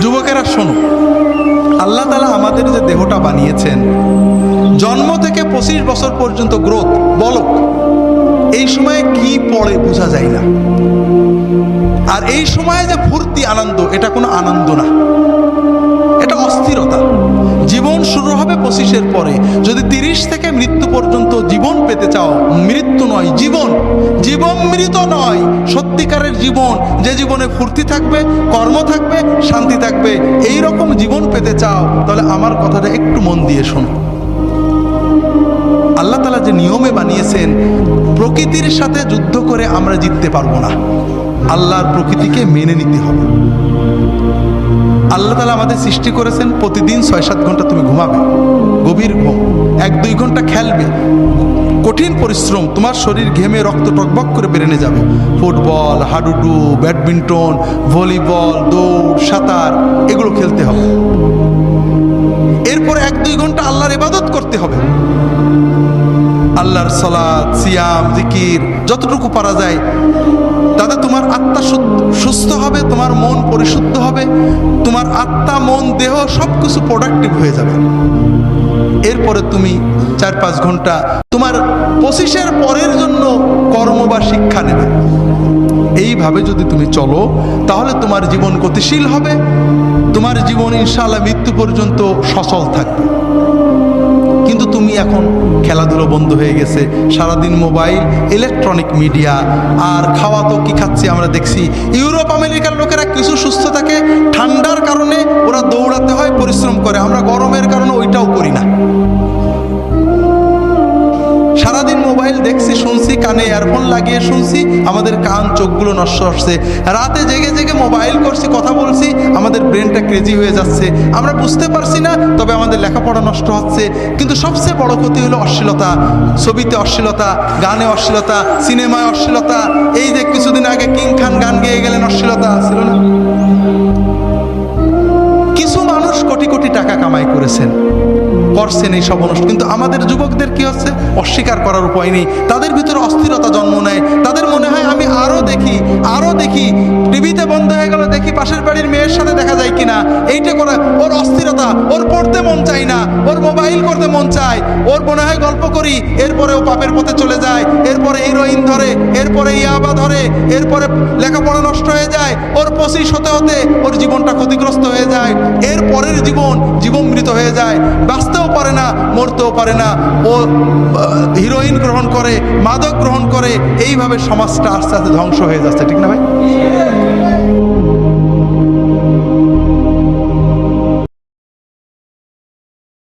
যুবকেরা শোনো, আল্লাহ তাআলা আমাদের যে দেহটা বানিয়েছেন, জন্ম থেকে 25 বছর পর্যন্ত গ্রোথ বলক, এই সময়ে কি পড়ে বোঝা যায় না। আর এই সময়ে যে ফুর্তি আনন্দ, এটা কোনো আনন্দ না, এটা অস্থিরতা। জীবন শুরু হবে 25-এর পরে। যদি 30 থেকে মৃত্যু পর্যন্ত জীবন পেতে চাও, মৃত্যু নয় জীবন, জীবন মৃত নয়, সত্যিকারের জীবন, যে জীবনে ফুর্তি থাকবে, কর্ম থাকবে, শান্তি থাকবে, এই রকম জীবন পেতে চাও, তাহলে আমার কথাটা একটু মন দিয়ে শোনো। আল্লাহ তাআলা যে নিয়মে বানিয়েছেন, প্রকৃতির সাথে যুদ্ধ করে আমরা জিততে পারবো না, আল্লাহর প্রকৃতিকে মেনে নিতে হবে। আল্লাহ তাআলা আমাদের সৃষ্টি করেছেন, প্রতিদিন 6-7 ঘন্টা তুমি ঘুমাবে, গভীর ঘুম, 1-2 ঘন্টা খেলবে, কঠিন পরিশ্রম, তোমার শরীর ঘেমে রক্ত টকবক করে বেরেনে যাবে। ফুটবল, হাডুডু, ব্যাডমিন্টন, ভলিবল, দৌড়, সাঁতার, এগুলো খেলতে হবে। এরপর 1-2 ঘন্টা আল্লাহর ইবাদত করতে হবে, আল্লাহর সালাত, সিয়াম, জিকির, যতটুকু পারা যায়। তাতে তোমার আত্মা সুস্থ হবে, তোমার মন পরিশুদ্ধ হবে, তোমার আত্মা, মন, দেহ সব কিছু প্রোডাক্টিভ হয়ে যাবে। এরপরে তুমি 4-5 ঘন্টা তোমার 25-এর পরের জন্য কর্ম বা শিক্ষা নেবে। এইভাবে যদি তুমি চলো, তাহলে তোমার জীবন গতিশীল হবে, তোমার জীবন ইনশাআল্লাহ মৃত্যু পর্যন্ত সচল থাকবে। কিন্তু তুমি এখন খেলাধুলো বন্ধ হয়ে গেছে, সারাদিন মোবাইল, ইলেকট্রনিক মিডিয়া, আর খাওয়া তো কি খাচ্ছি আমরা দেখছি। ইউরোপ আমেরিকার লোকেরা কিছু সুস্থ থাকে, ঠান্ডার কারণে ওরা দৌড়াতে হয়, পরিশ্রম করে, আমরা গরমের কারণে ওইটাও করি না। সারাদিন মোবাইল দেখছি, শুনছি, কানে ইয়ারফোন লাগিয়ে শুনছি, আমাদের কান চোখগুলো নষ্ট হচ্ছে। রাতে জেগে জেগে মোবাইল করছি, কথা বলছি, আমাদের ব্রেনটা ক্রেজি হয়ে যাচ্ছে, আমরা বুঝতে পারছি না, তবে আমাদের লেখাপড়া নষ্ট হচ্ছে। কিন্তু সবচেয়ে বড় ক্ষতি হলো অশ্লীলতা, ছবিতে অশ্লীলতা, গানে অশ্লীলতা, সিনেমায় অশ্লীলতা। এই যে কিছুদিন আগে কিং খান গান গেয়ে গেলেন, অশ্লীলতা ছিল না? কিছু মানুষ কোটি কোটি টাকা কামাই করেছেন, করছেন এই সব অনুষ্ঠান, কিন্তু আমাদের যুবকদের কি হচ্ছে, অস্বীকার করার উপায় নেই। তাদের ভিতরে অস্থিরতা জন্ম নেয়, তাদের মনে হয় আমি আরো দেখি, আরো দেখি, টিভিতে বন্ধ হয়ে গেল, দেখি পাশের বাড়ির মেয়ের সাথে দেখা যায় কিনা, এইটা করে ওর অস্থিরতা, ওর পড়তে মন চায় না, ওর মোবাইল করতে মন চায়, ওর মনে হয় গল্প করি, এরপরে ও পাপের পথে চলে যায়, এরপরে হিরোইন ধরে, এরপরে ইয়াবা ধরে, এরপরে লেখাপড়া নষ্ট হয়ে যায়, ওর 25 হতে হতে ওর জীবনটা ক্ষতিগ্রস্ত হয়ে যায়, এর পরের জীবন মৃত হয়ে যায়, বাঁচতেও পারে না, মরতেও পারে না, ও হিরোইন গ্রহণ করে, মাদক গ্রহণ করে, এইভাবে সমাজটা আস্তে আস্তে ধ্বংস হয়ে যাচ্ছে, ঠিক না ভাই?